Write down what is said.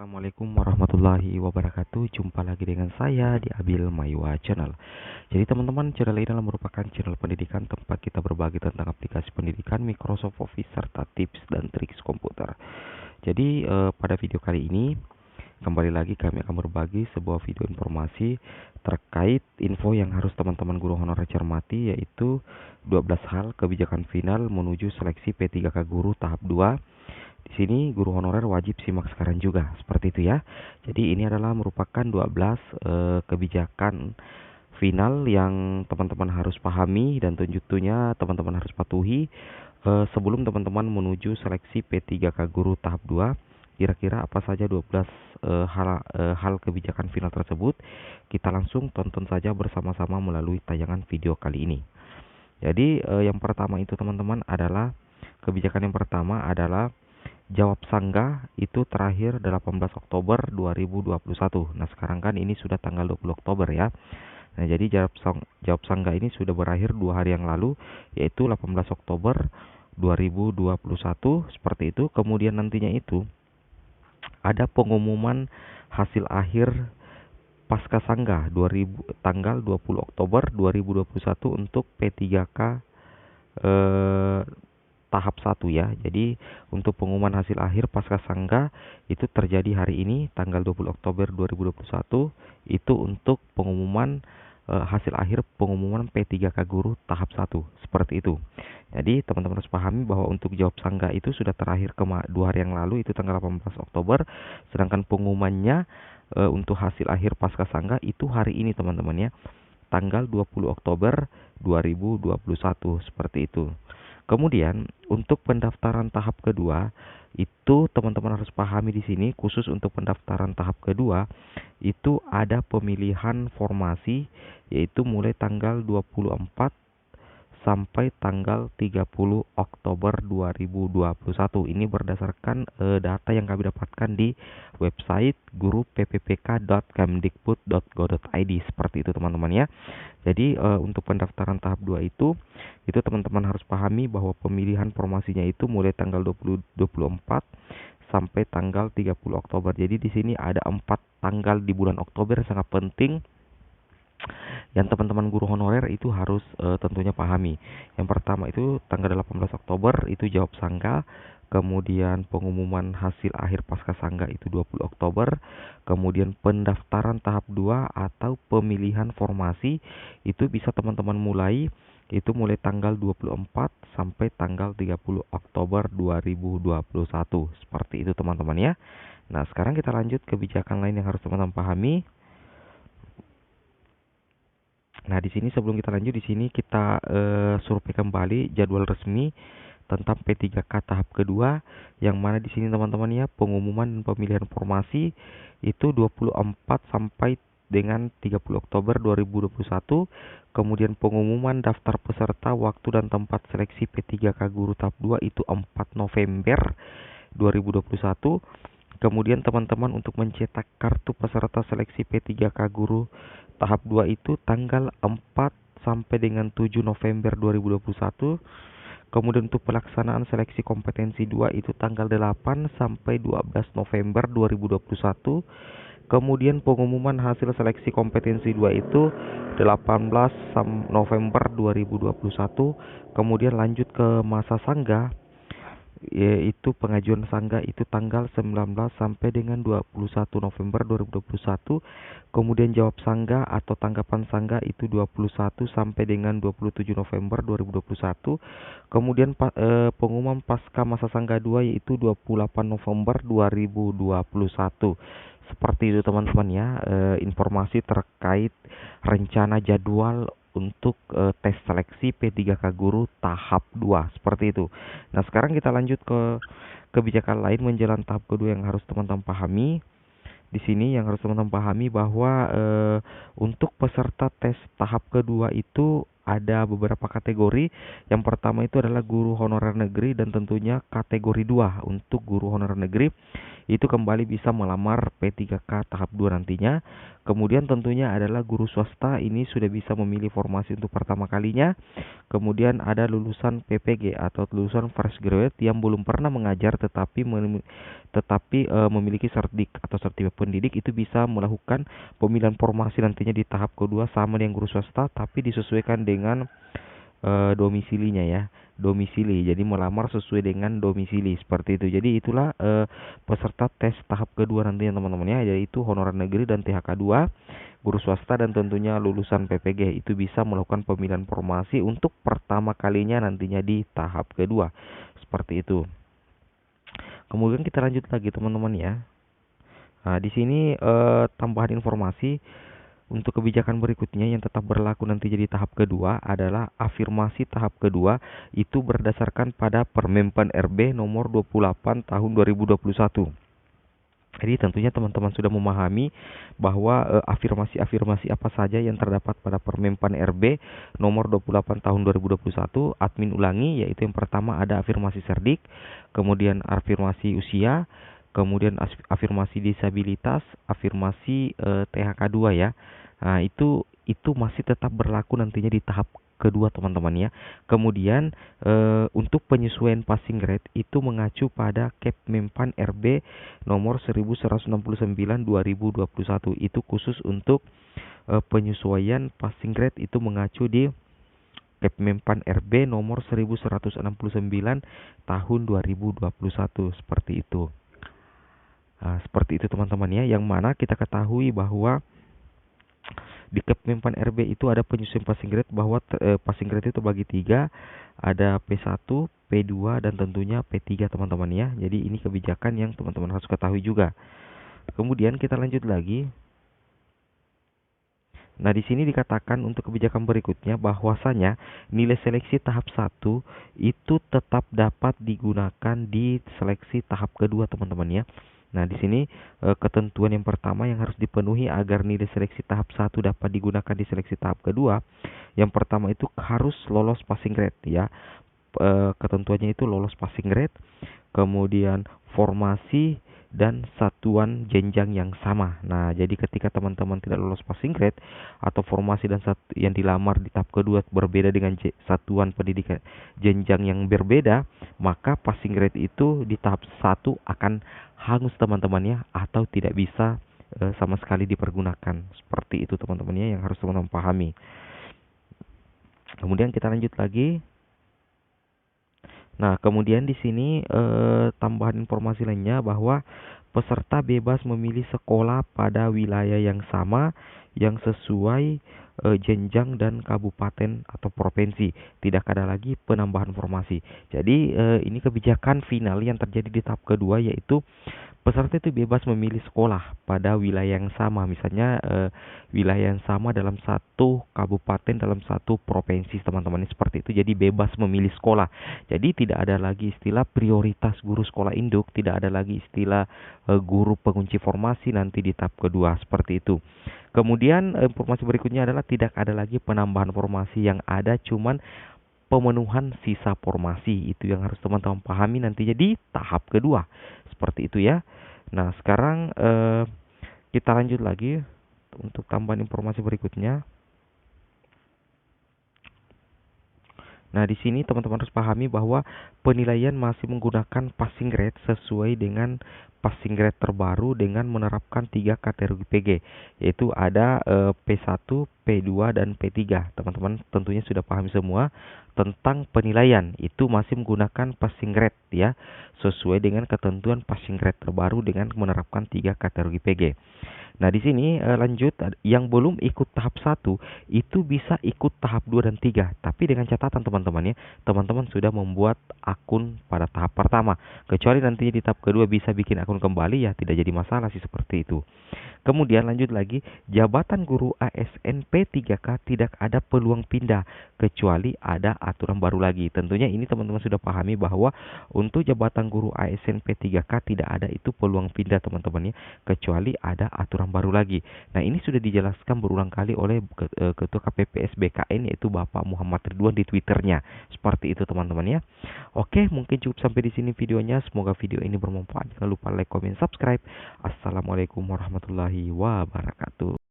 Assalamualaikum warahmatullahi wabarakatuh. Jumpa lagi dengan saya di Abil Maiwa Channel. Jadi teman-teman, channel ini adalah merupakan channel pendidikan tempat kita berbagi tentang aplikasi pendidikan, Microsoft Office, serta tips dan triks komputer. Jadi pada video kali ini kembali lagi kami akan berbagi sebuah video informasi terkait info yang harus teman-teman guru honorer cermati, yaitu 12 hal kebijakan final menuju seleksi P3K Guru tahap 2. Di sini guru honorer wajib simak sekarang juga, seperti itu ya. Jadi ini adalah merupakan 12 kebijakan final yang teman-teman harus pahami dan tentunya teman-teman harus patuhi sebelum teman-teman menuju seleksi P3K Guru tahap 2. Kira-kira apa saja 12 hal kebijakan final tersebut? Kita langsung tonton saja bersama-sama melalui tayangan video kali ini. Jadi yang pertama itu teman-teman adalah kebijakan yang pertama adalah jawab sanggah itu terakhir 18 Oktober 2021. Nah, sekarang kan ini sudah tanggal 20 Oktober ya. Nah, jadi jawab sanggah ini sudah berakhir 2 hari yang lalu, yaitu 18 Oktober 2021 seperti itu. Kemudian nantinya itu ada pengumuman hasil akhir pasca sanggah tanggal 20 Oktober 2021 untuk P3K tahap 1 ya. Jadi untuk pengumuman hasil akhir pasca sanggah itu terjadi hari ini tanggal 20 Oktober 2021, itu untuk pengumuman hasil akhir pengumuman P3K Guru tahap 1 seperti itu. Jadi teman-teman harus pahami bahwa untuk jawab sanggah itu sudah terakhir 2 hari yang lalu, itu tanggal 18 Oktober, sedangkan pengumumannya untuk hasil akhir pasca sanggah itu hari ini teman-teman ya, tanggal 20 Oktober 2021 seperti itu. Kemudian untuk pendaftaran tahap kedua itu teman-teman harus pahami di sini, khusus untuk pendaftaran tahap kedua itu ada pemilihan formasi, yaitu mulai tanggal 24 sampai tanggal 30 Oktober 2021. Ini berdasarkan data yang kami dapatkan di website guruppk.kemdikbud.go.id seperti itu teman-teman ya. Jadi untuk pendaftaran tahap 2 itu teman-teman harus pahami bahwa pemilihan formasinya itu mulai tanggal 24 sampai tanggal 30 Oktober. Jadi di sini ada 4 tanggal di bulan Oktober yang sangat penting yang teman-teman guru honorer itu harus tentunya pahami. Yang pertama itu tanggal 18 Oktober itu jawab sanggah, kemudian pengumuman hasil akhir pasca sanggah itu 20 Oktober, kemudian pendaftaran tahap 2 atau pemilihan formasi itu bisa teman-teman mulai tanggal 24 sampai tanggal 30 Oktober 2021. Seperti itu teman-teman ya. Nah, sekarang kita lanjut kebijakan lain yang harus teman-teman pahami. Nah, di sini sebelum kita lanjut, di sini kita survei kembali jadwal resmi tentang P3K tahap kedua, yang mana di sini teman-teman ya, pengumuman dan pemilihan formasi itu 24 sampai dengan 30 Oktober 2021. Kemudian pengumuman daftar peserta, waktu dan tempat seleksi P3K Guru tahap 2 itu 4 November 2021. Kemudian teman-teman untuk mencetak kartu peserta seleksi P3K Guru tahap 2 itu tanggal 4 sampai dengan 7 November 2021. Kemudian untuk pelaksanaan seleksi kompetensi 2 itu tanggal 8 sampai 12 November 2021. Kemudian pengumuman hasil seleksi kompetensi 2 itu 18 November 2021. Kemudian lanjut ke masa sanggah, yaitu pengajuan sanggah itu tanggal 19 sampai dengan 21 November 2021. Kemudian jawab sanggah atau tanggapan sanggah itu 21 sampai dengan 27 November 2021. Kemudian pengumuman pasca masa sanggah 2 yaitu 28 November 2021. Seperti itu teman-teman ya, informasi terkait rencana jadwal untuk tes seleksi P3K Guru tahap 2 seperti itu. Nah, sekarang kita lanjut ke kebijakan lain menjelang tahap kedua yang harus teman-teman pahami. Di sini yang harus teman-teman pahami bahwa untuk peserta tes tahap kedua itu ada beberapa kategori. Yang pertama itu adalah guru honorer negeri, dan tentunya kategori 2 untuk guru honorer negeri itu kembali bisa melamar P3K tahap 2 nantinya. Kemudian tentunya adalah guru swasta, ini sudah bisa memilih formasi untuk pertama kalinya. Kemudian ada lulusan PPG atau lulusan fresh graduate yang belum pernah mengajar tetapi memiliki sertifikat pendidik, itu bisa melakukan pemilihan formasi nantinya di tahap kedua sama dengan guru swasta, tapi disesuaikan dengan domisilinya ya, domisili. Jadi melamar sesuai dengan domisili seperti itu. Jadi itulah peserta tes tahap kedua nantinya teman-teman ya, yaitu honorer negeri dan THK 2, guru swasta, dan tentunya lulusan PPG itu bisa melakukan pemilihan formasi untuk pertama kalinya nantinya di tahap kedua. Seperti itu. Kemudian kita lanjut lagi teman-teman ya. Nah, di sini tambahan informasi untuk kebijakan berikutnya yang tetap berlaku nanti jadi tahap kedua adalah afirmasi tahap kedua itu berdasarkan pada Permenpan RB nomor 28 tahun 2021. Jadi tentunya teman-teman sudah memahami bahwa afirmasi-afirmasi apa saja yang terdapat pada Permenpan RB nomor 28 tahun 2021. Admin ulangi, yaitu yang pertama ada afirmasi serdik, kemudian afirmasi usia, kemudian afirmasi disabilitas, afirmasi THK 2 ya. Nah, itu masih tetap berlaku nantinya di tahap kedua teman-teman ya. Kemudian untuk penyesuaian passing grade itu mengacu pada Kepmenpan RB nomor 1169 2021. Itu khusus untuk penyesuaian passing grade, itu mengacu di Kepmenpan RB nomor 1169 tahun 2021 seperti itu. Nah, seperti itu teman-teman ya, yang mana kita ketahui bahwa di Kepmenpan RB itu ada penyesuaian passing grade, bahwa passing grade itu terbagi 3, ada P1, P2, dan tentunya P3 teman-teman ya. Jadi ini kebijakan yang teman-teman harus ketahui juga. Kemudian kita lanjut lagi. Nah, di sini dikatakan untuk kebijakan berikutnya bahwasanya nilai seleksi tahap 1 itu tetap dapat digunakan di seleksi tahap kedua teman-teman ya. Nah, di sini ketentuan yang pertama yang harus dipenuhi agar nilai seleksi tahap 1 dapat digunakan di seleksi tahap kedua. Yang pertama itu harus lolos passing grade ya. Ketentuannya itu lolos passing grade, kemudian formasi dan satuan jenjang yang sama. Nah, jadi ketika teman-teman tidak lolos passing grade atau formasi dan yang dilamar di tahap kedua berbeda dengan satuan pendidikan jenjang yang berbeda, maka passing grade itu di tahap 1 akan hangus teman-teman ya, atau tidak bisa sama sekali dipergunakan. Seperti itu teman-teman ya, yang harus teman-teman pahami. Kemudian kita lanjut lagi. Nah, kemudian di sini tambahan informasi lainnya bahwa peserta bebas memilih sekolah pada wilayah yang sama yang sesuai jenjang dan kabupaten atau provinsi. Tidak ada lagi penambahan formasi. Jadi ini kebijakan final yang terjadi di tahap kedua, yaitu peserta itu bebas memilih sekolah pada wilayah yang sama, misalnya wilayah yang sama dalam satu kabupaten, dalam satu provinsi teman-teman, seperti itu. Jadi bebas memilih sekolah. Jadi tidak ada lagi istilah prioritas guru sekolah induk, tidak ada lagi istilah guru pengunci formasi nanti di tahap kedua, seperti itu. Kemudian informasi berikutnya adalah tidak ada lagi penambahan formasi, yang ada cuman pemenuhan sisa formasi. Itu yang harus teman-teman pahami nantinya di tahap kedua. Seperti itu ya. Nah, sekarang kita lanjut lagi untuk tambahan informasi berikutnya. Nah, di sini teman-teman harus pahami bahwa penilaian masih menggunakan passing grade sesuai dengan passing grade terbaru dengan menerapkan 3 kategori PG, yaitu ada P1, P2, dan P3. Teman-teman tentunya sudah pahami semua tentang penilaian. Itu masih menggunakan passing grade ya, sesuai dengan ketentuan passing grade terbaru dengan menerapkan 3 kategori PG. Nah, di sini lanjut, yang belum ikut tahap 1 itu bisa ikut tahap 2 dan 3. Tapi dengan catatan teman-teman ya, teman-teman sudah membuat akun pada tahap pertama. Kecuali nantinya di tahap kedua bisa bikin akun kembali ya, tidak jadi masalah sih, seperti itu. Kemudian lanjut lagi, jabatan guru ASN P3K tidak ada peluang pindah kecuali ada aturan baru lagi. Tentunya ini teman-teman sudah pahami bahwa untuk jabatan guru ASN P3K tidak ada itu peluang pindah teman-teman ya, kecuali ada aturan orang baru lagi. Nah, ini sudah dijelaskan berulang kali oleh Ketua KPPS BKN yaitu Bapak Muhammad Ridwan di Twitternya. Seperti itu teman-teman ya. Oke, mungkin cukup sampai di sini videonya. Semoga video ini bermanfaat. Jangan lupa like, comment, subscribe. Assalamualaikum warahmatullahi wabarakatuh.